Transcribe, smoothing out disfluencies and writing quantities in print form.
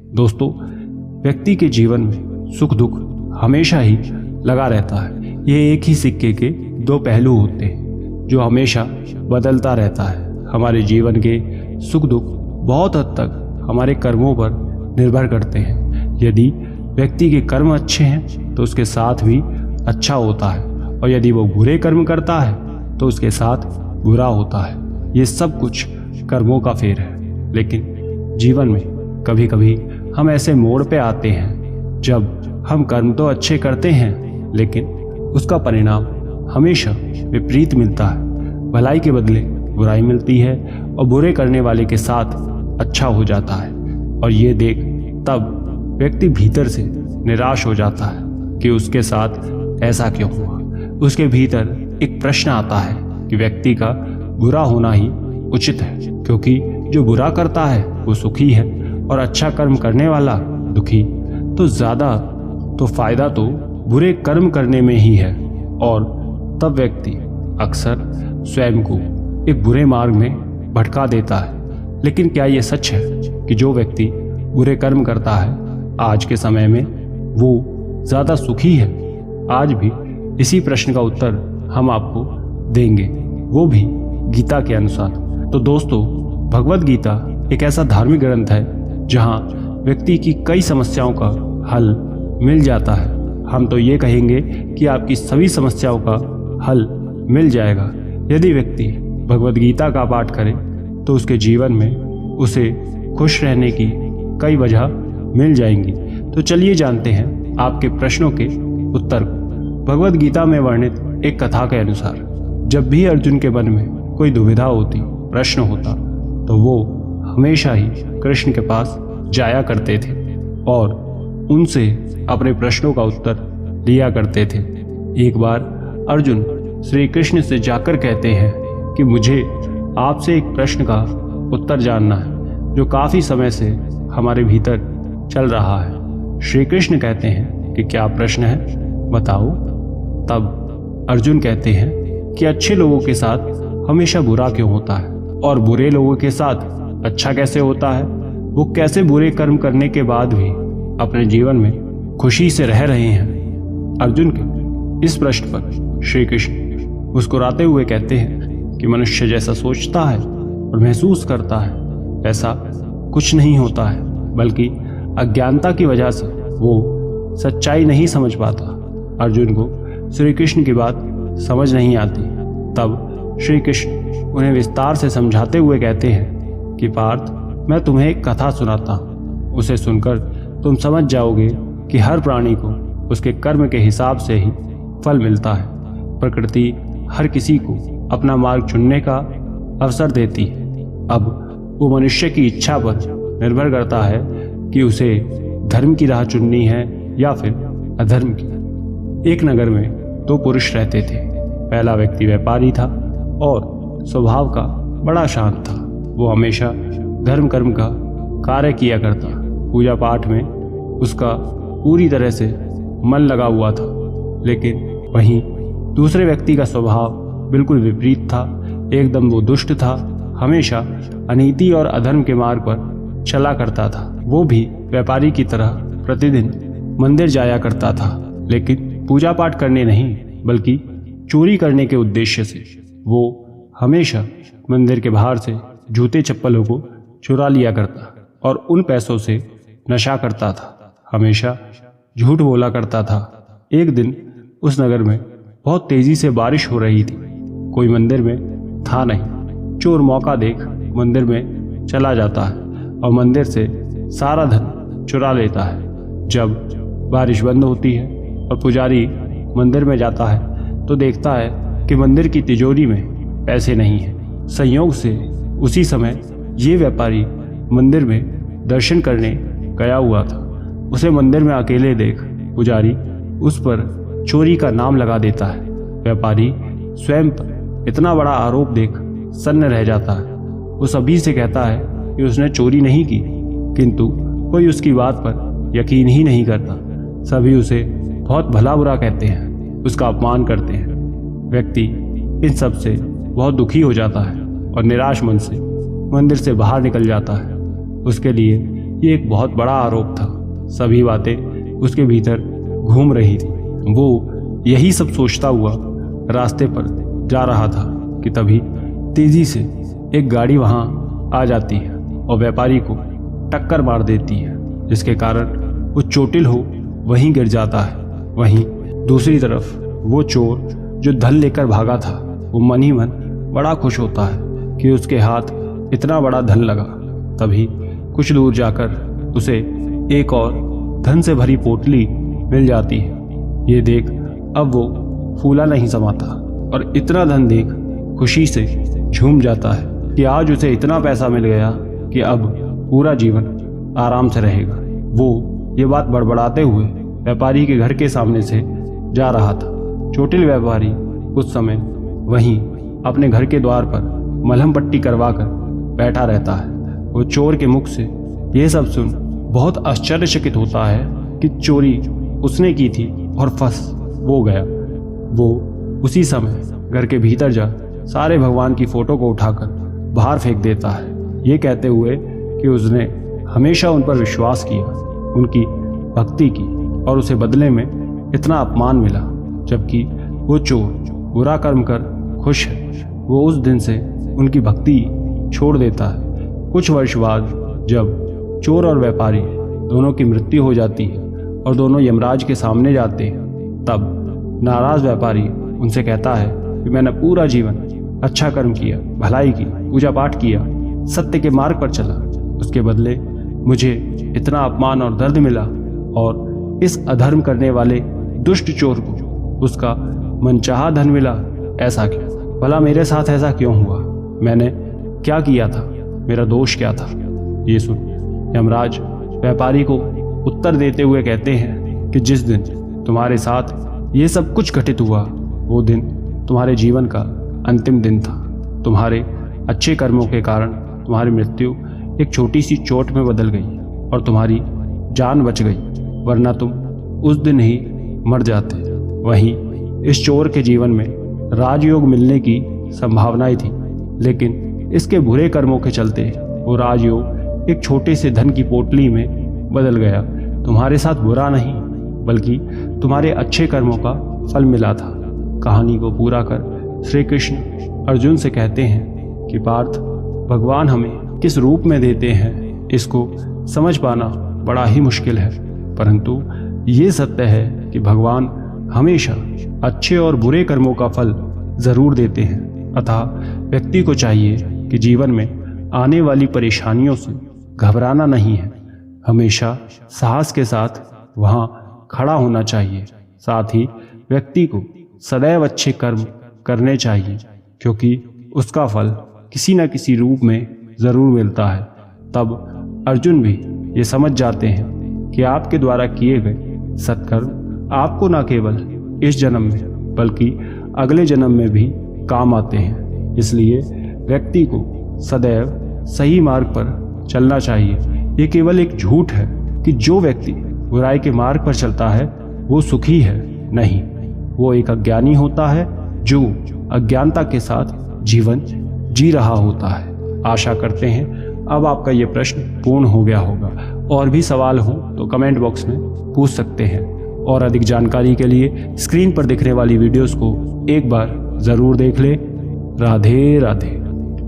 दोस्तों, व्यक्ति के जीवन में सुख दुख हमेशा ही लगा रहता है। ये एक ही सिक्के के दो पहलू होते हैं जो हमेशा बदलता रहता है। हमारे जीवन के सुख दुख बहुत हद तक हमारे कर्मों पर निर्भर करते हैं। यदि व्यक्ति के कर्म अच्छे हैं तो उसके साथ भी अच्छा होता है, और यदि वो बुरे कर्म करता है तो उसके साथ बुरा होता है। ये सब कुछ कर्मों का फेर है। लेकिन जीवन में कभी कभी हम ऐसे मोड़ पे आते हैं जब हम कर्म तो अच्छे करते हैं लेकिन उसका परिणाम हमेशा विपरीत मिलता है। भलाई के बदले बुराई मिलती है और बुरे करने वाले के साथ अच्छा हो जाता है। और ये देख तब व्यक्ति भीतर से निराश हो जाता है कि उसके साथ ऐसा क्यों हुआ। उसके भीतर एक प्रश्न आता है कि व्यक्ति का बुरा होना ही उचित है, क्योंकि जो बुरा करता है वो सुखी है और अच्छा कर्म करने वाला दुखी। तो ज्यादा तो फायदा तो बुरे कर्म करने में ही है। और तब व्यक्ति अक्सर स्वयं को एक बुरे मार्ग में भटका देता है। लेकिन क्या ये सच है कि जो व्यक्ति बुरे कर्म करता है आज के समय में वो ज्यादा सुखी है? आज भी इसी प्रश्न का उत्तर हम आपको देंगे, वो भी गीता के अनुसार। तो दोस्तों, भगवत गीता एक ऐसा धार्मिक ग्रंथ है जहां व्यक्ति की कई समस्याओं का हल मिल जाता है। हम तो ये कहेंगे कि आपकी सभी समस्याओं का हल मिल जाएगा यदि व्यक्ति भगवत गीता का पाठ करे। तो उसके जीवन में उसे खुश रहने की कई वजह मिल जाएंगी। तो चलिए जानते हैं आपके प्रश्नों के उत्तर को। भगवत गीता में वर्णित एक कथा के अनुसार जब भी अर्जुन के मन में कोई दुविधा होती, प्रश्न होता, तो वो हमेशा ही कृष्ण के पास जाया करते थे और उनसे अपने प्रश्नों का उत्तर लिया करते थे। एक बार अर्जुन श्री कृष्ण से जाकर कहते हैं कि मुझे आपसे एक प्रश्न का उत्तर जानना है जो काफी समय से हमारे भीतर चल रहा है। श्री कृष्ण कहते हैं कि क्या प्रश्न है, बताओ। तब अर्जुन कहते हैं कि अच्छे लोगों के साथ हमेशा बुरा क्यों होता है और बुरे लोगों के साथ अच्छा कैसे होता है? वो कैसे बुरे कर्म करने के बाद भी अपने जीवन में खुशी से रह रहे हैं? अर्जुन के इस प्रश्न पर श्री कृष्ण मुस्कुराते हुए कहते हैं कि मनुष्य जैसा सोचता है और महसूस करता है ऐसा कुछ नहीं होता है, बल्कि अज्ञानता की वजह से वो सच्चाई नहीं समझ पाता। अर्जुन को श्री कृष्ण की बात समझ नहीं आती। तब श्री कृष्ण उन्हें विस्तार से समझाते हुए कहते हैं कि पार्थ, मैं तुम्हें एक कथा सुनाता हूँ। उसे सुनकर तुम समझ जाओगे कि हर प्राणी को उसके कर्म के हिसाब से ही फल मिलता है। प्रकृति हर किसी को अपना मार्ग चुनने का अवसर देती है। अब वो मनुष्य की इच्छा पर निर्भर करता है कि उसे धर्म की राह चुननी है या फिर अधर्म की। एक नगर में दो पुरुष रहते थे। पहला व्यक्ति व्यापारी था और स्वभाव का बड़ा शांत था। वो हमेशा धर्म कर्म का कार्य किया करता। पूजा पाठ में उसका पूरी तरह से मन लगा हुआ था। लेकिन वहीं दूसरे व्यक्ति का स्वभाव बिल्कुल विपरीत था। एकदम वो दुष्ट था, हमेशा अनीति और अधर्म के मार्ग पर चला करता था। वो भी व्यापारी की तरह प्रतिदिन मंदिर जाया करता था, लेकिन पूजा पाठ करने नहीं बल्कि चोरी करने के उद्देश्य से। वो हमेशा मंदिर के बाहर से जूते चप्पलों को चुरा लिया करता और उन पैसों से नशा करता था। हमेशा झूठ बोला करता था। एक दिन उस नगर में बहुत तेजी से बारिश हो रही थी। कोई मंदिर में था नहीं। चोर मौका देख मंदिर में चला जाता है और मंदिर से सारा धन चुरा लेता है। जब बारिश बंद होती है और पुजारी मंदिर में जाता है तो देखता है कि मंदिर की तिजोरी में पैसे नहीं है। संयोग से उसी समय ये व्यापारी मंदिर में दर्शन करने गया हुआ था। उसे मंदिर में अकेले देख पुजारी उस पर चोरी का नाम लगा देता है। व्यापारी स्वयं पर इतना बड़ा आरोप देख सन्न रह जाता है। वो सभी से कहता है कि उसने चोरी नहीं की, किंतु कोई उसकी बात पर यकीन ही नहीं करता। सभी उसे बहुत भला बुरा कहते हैं, उसका अपमान करते हैं। व्यक्ति इन सब से बहुत दुखी हो जाता है और निराश मन से मंदिर से बाहर निकल जाता है। उसके लिए ये एक बहुत बड़ा आरोप था। सभी बातें उसके भीतर घूम रही थी। वो यही सब सोचता हुआ रास्ते पर जा रहा था कि तभी तेजी से एक गाड़ी वहां आ जाती है और व्यापारी को टक्कर मार देती है, जिसके कारण वो चोटिल हो वहीं गिर जाता है। वहीं दूसरी तरफ वो चोर जो धन लेकर भागा था, वो मन ही मन बड़ा खुश होता है कि उसके हाथ इतना बड़ा धन लगा। तभी कुछ दूर जाकर उसे एक और धन से भरी पोटली मिल जाती है। ये देख अब वो फूला नहीं समाता और इतना धन देख खुशी से झूम जाता है कि आज उसे इतना पैसा मिल गया कि अब पूरा जीवन आराम से रहेगा। वो ये बात बड़बड़ाते हुए व्यापारी के घर के सामने से जा रहा था। चोटिल व्यापारी उस समय वहीं अपने घर के द्वार पर मलहम पट्टी करवा कर बैठा रहता है। वो चोर के मुख से ये सब सुन बहुत आश्चर्यचकित होता है कि चोरी उसने की थी और फंस वो गया। वो उसी समय घर के भीतर जा सारे भगवान की फोटो को उठाकर बाहर फेंक देता है, ये कहते हुए कि उसने हमेशा उन पर विश्वास किया, उनकी भक्ति की और उसे बदले में इतना अपमान मिला। जबकि वो चोर बुरा कर्म कर खुश है। वो उस दिन से उनकी भक्ति छोड़ देता है। कुछ वर्ष बाद जब चोर और व्यापारी दोनों की मृत्यु हो जाती है और दोनों यमराज के सामने जाते हैं, तब नाराज व्यापारी उनसे कहता है कि मैंने पूरा जीवन अच्छा कर्म किया, भलाई की, पूजा पाठ किया, सत्य के मार्ग पर चला, उसके बदले मुझे इतना अपमान और दर्द मिला और इस अधर्म करने वाले दुष्ट चोर को उसका मनचाहा धन मिला। ऐसा क्यों? भला मेरे साथ ऐसा क्यों हुआ? मैंने क्या किया था? मेरा दोष क्या था? ये सुन यमराज व्यापारी को उत्तर देते हुए कहते हैं कि जिस दिन तुम्हारे साथ ये सब कुछ घटित हुआ, वो दिन तुम्हारे जीवन का अंतिम दिन था। तुम्हारे अच्छे कर्मों के कारण तुम्हारी मृत्यु एक छोटी सी चोट में बदल गई और तुम्हारी जान बच गई, वरना तुम उस दिन ही मर जाते। वहीं इस चोर के जीवन में राजयोग मिलने की संभावनाएं थी, लेकिन इसके बुरे कर्मों के चलते वो राजयोग एक छोटे से धन की पोटली में बदल गया। तुम्हारे साथ बुरा नहीं बल्कि तुम्हारे अच्छे कर्मों का फल मिला था। कहानी को पूरा कर श्री कृष्ण अर्जुन से कहते हैं कि पार्थ, भगवान हमें किस रूप में देते हैं इसको समझ पाना बड़ा ही मुश्किल है, परंतु ये सत्य है कि भगवान हमेशा अच्छे और बुरे कर्मों का फल जरूर देते हैं। अतः व्यक्ति को चाहिए कि जीवन में आने वाली परेशानियों से घबराना नहीं है, हमेशा साहस के साथ वहां खड़ा होना चाहिए। साथ ही व्यक्ति को सदैव अच्छे कर्म करने चाहिए, क्योंकि उसका फल किसी न किसी रूप में जरूर मिलता है। तब अर्जुन भी ये समझ जाते हैं कि आपके द्वारा किए गए सत्कर्म आपको न केवल इस जन्म में बल्कि अगले जन्म में भी काम आते हैं। इसलिए व्यक्ति को सदैव सही मार्ग पर चलना चाहिए। ये केवल एक झूठ है कि जो व्यक्ति बुराई के मार्ग पर चलता है वो सुखी है। नहीं, वो एक अज्ञानी होता है जो अज्ञानता के साथ जीवन जी रहा होता है। आशा करते हैं अब आपका ये प्रश्न पूर्ण हो गया होगा। और भी सवाल हो तो कमेंट बॉक्स में पूछ सकते हैं। और अधिक जानकारी के लिए स्क्रीन पर दिखने वाली वीडियोस को एक बार जरूर देख लें। राधे राधे।